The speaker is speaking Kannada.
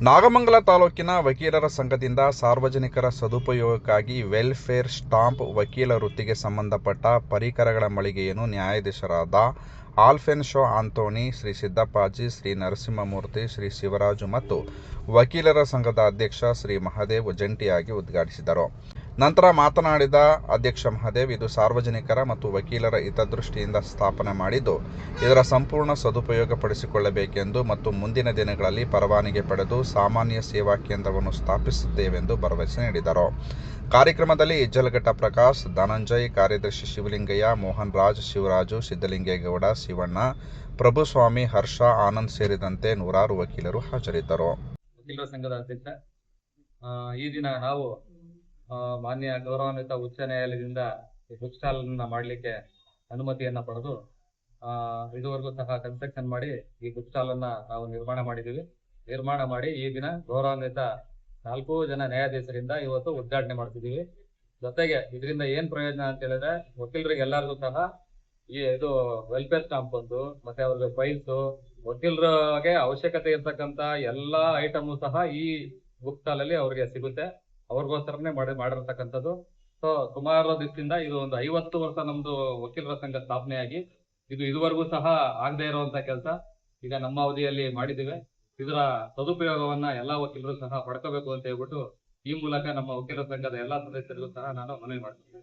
ನಾಗಮಂಗಲ ತಾಲೂಕಿನ ವಕೀಲರ ಸಂಘದಿಂದ ಸಾರ್ವಜನಿಕರ ಸದುಪಯೋಗಕ್ಕಾಗಿ ವೆಲ್ಫೇರ್ ಸ್ಟಾಂಪ್ ವಕೀಲ ವೃತ್ತಿಗೆ ಸಂಬಂಧಪಟ್ಟ ಪರಿಕರಗಳ ಮಳಿಗೆಯನ್ನು ನ್ಯಾಯಾಧೀಶರಾದ ಆಲ್ಫೆನ್ ಶೋ ಆಂಥೋನಿ, ಶ್ರೀ ಸಿದ್ದಪ್ಪಾಜಿ, ಶ್ರೀ ನರಸಿಂಹಮೂರ್ತಿ, ಶ್ರೀ ಶಿವರಾಜು ಮತ್ತು ವಕೀಲರ ಸಂಘದ ಅಧ್ಯಕ್ಷ ಶ್ರೀ ಮಹದೇವ್ ಜಂಟಿಯಾಗಿ ಉದ್ಘಾಟಿಸಿದರು. ನಂತರ ಮಾತನಾಡಿದ ಅಧ್ಯಕ್ಷ ಮಹದೇವ್, ಇದು ಸಾರ್ವಜನಿಕರ ಮತ್ತು ವಕೀಲರ ಹಿತದೃಷ್ಟಿಯಿಂದ ಸ್ಥಾಪನೆ ಮಾಡಿದ್ದು, ಇದರ ಸಂಪೂರ್ಣ ಸದುಪಯೋಗ ಪಡಿಸಿಕೊಳ್ಳಬೇಕೆಂದು ಮತ್ತು ಮುಂದಿನ ದಿನಗಳಲ್ಲಿ ಪರವಾನಗಿ ಪಡೆದು ಸಾಮಾನ್ಯ ಸೇವಾ ಕೇಂದ್ರವನ್ನು ಸ್ಥಾಪಿಸುತ್ತೇವೆಂದು ಭರವಸೆ ನೀಡಿದರು. ಕಾರ್ಯಕ್ರಮದಲ್ಲಿ ಇಜ್ಜಲಘಟ್ಟ ಪ್ರಕಾಶ್, ಧನಂಜಯ್, ಕಾರ್ಯದರ್ಶಿ ಶಿವಲಿಂಗಯ್ಯ, ಮೋಹನ್ ರಾಜ್, ಶಿವರಾಜು, ಸಿದ್ದಲಿಂಗೇಗೌಡ, ಶಿವಣ್ಣ, ಪ್ರಭುಸ್ವಾಮಿ, ಹರ್ಷ, ಆನಂದ್ ಸೇರಿದಂತೆ ನೂರಾರು ವಕೀಲರು ಹಾಜರಿದ್ದರು. ವಕೀಲರ ಸಂಘದ ಅಧ್ಯಕ್ಷ, ಈ ದಿನ ನಾವು ಮಾನ್ಯ ಗೌರವಾನ್ವಿತ ಉಚ್ಚ ನ್ಯಾಯಾಲಯದಿಂದ ಬುಕ್ ಸ್ಟಾಲ್ ಮಾಡಲಿಕ್ಕೆ ಅನುಮತಿಯನ್ನ ಪಡೆದು ಇದುವರೆಗೂ ಸಹ ಕನ್ಸ್ಟ್ರಕ್ಷನ್ ಮಾಡಿ ಈ ಬುಕ್ ಸ್ಟಾಲ್ ಅನ್ನ ನಾವು ನಿರ್ಮಾಣ ಮಾಡಿ ಈ ದಿನ ಗೌರವಾನ್ವಿತ 4 ಜನ ನ್ಯಾಯಾಧೀಶರಿಂದ ಇವತ್ತು ಉದ್ಘಾಟನೆ ಮಾಡ್ತಿದ್ದೀವಿ. ಜೊತೆಗೆ ಇದರಿಂದ ಏನ್ ಪ್ರಯೋಜನ ಅಂತ ಹೇಳಿದ್ರೆ, ವಕೀಲರಿಗೆ ಎಲ್ಲರಿಗೂ ಸಹ ಇದು ವೆಲ್ಫೇರ್ ಸ್ಟಾಂಪ್ ಒಂದು, ಮತ್ತೆ ಅವ್ರಿಗೆ ಫೈಲ್ಸ್, ವಕೀಲರಿಗೆ ಅವಶ್ಯಕತೆ ಇರ್ತಕ್ಕಂತ ಎಲ್ಲಾ ಐಟಮ್ ಸಹ ಈ ಬುಕ್ ಸ್ಟಾಲ್ ಅಲ್ಲಿ ಅವ್ರಿಗೆ ಸಿಗುತ್ತೆ. ಅವ್ರಿಗೋಸ್ಕರನೇ ಮಾಡಿರ್ತಕ್ಕಂಥದ್ದು. ಸೊ ಸುಮಾರು ದಿವಸದಿಂದ ಇದು ಒಂದು 50 ವರ್ಷ ನಮ್ದು ವಕೀಲರ ಸಂಘ ಸ್ಥಾಪನೆಯಾಗಿ ಇದು ಇದುವರೆಗೂ ಸಹ ಆಗದೆ ಇರುವಂತ ಕೆಲಸ ಈಗ ನಮ್ಮ ಅವಧಿಯಲ್ಲಿ ಮಾಡಿದ್ದೇವೆ. ಇದರ ಸದುಪಯೋಗವನ್ನ ಎಲ್ಲಾ ವಕೀಲರು ಸಹ ಪಡ್ಕೋಬೇಕು ಅಂತ ಹೇಳ್ಬಿಟ್ಟು ಈ ಮೂಲಕ ನಮ್ಮ ವಕೀಲರ ಸಂಘದ ಎಲ್ಲಾ ಸದಸ್ಯರಿಗೂ ಸಹ ನಾನು ಮನವಿ ಮಾಡ್ತೀನಿ.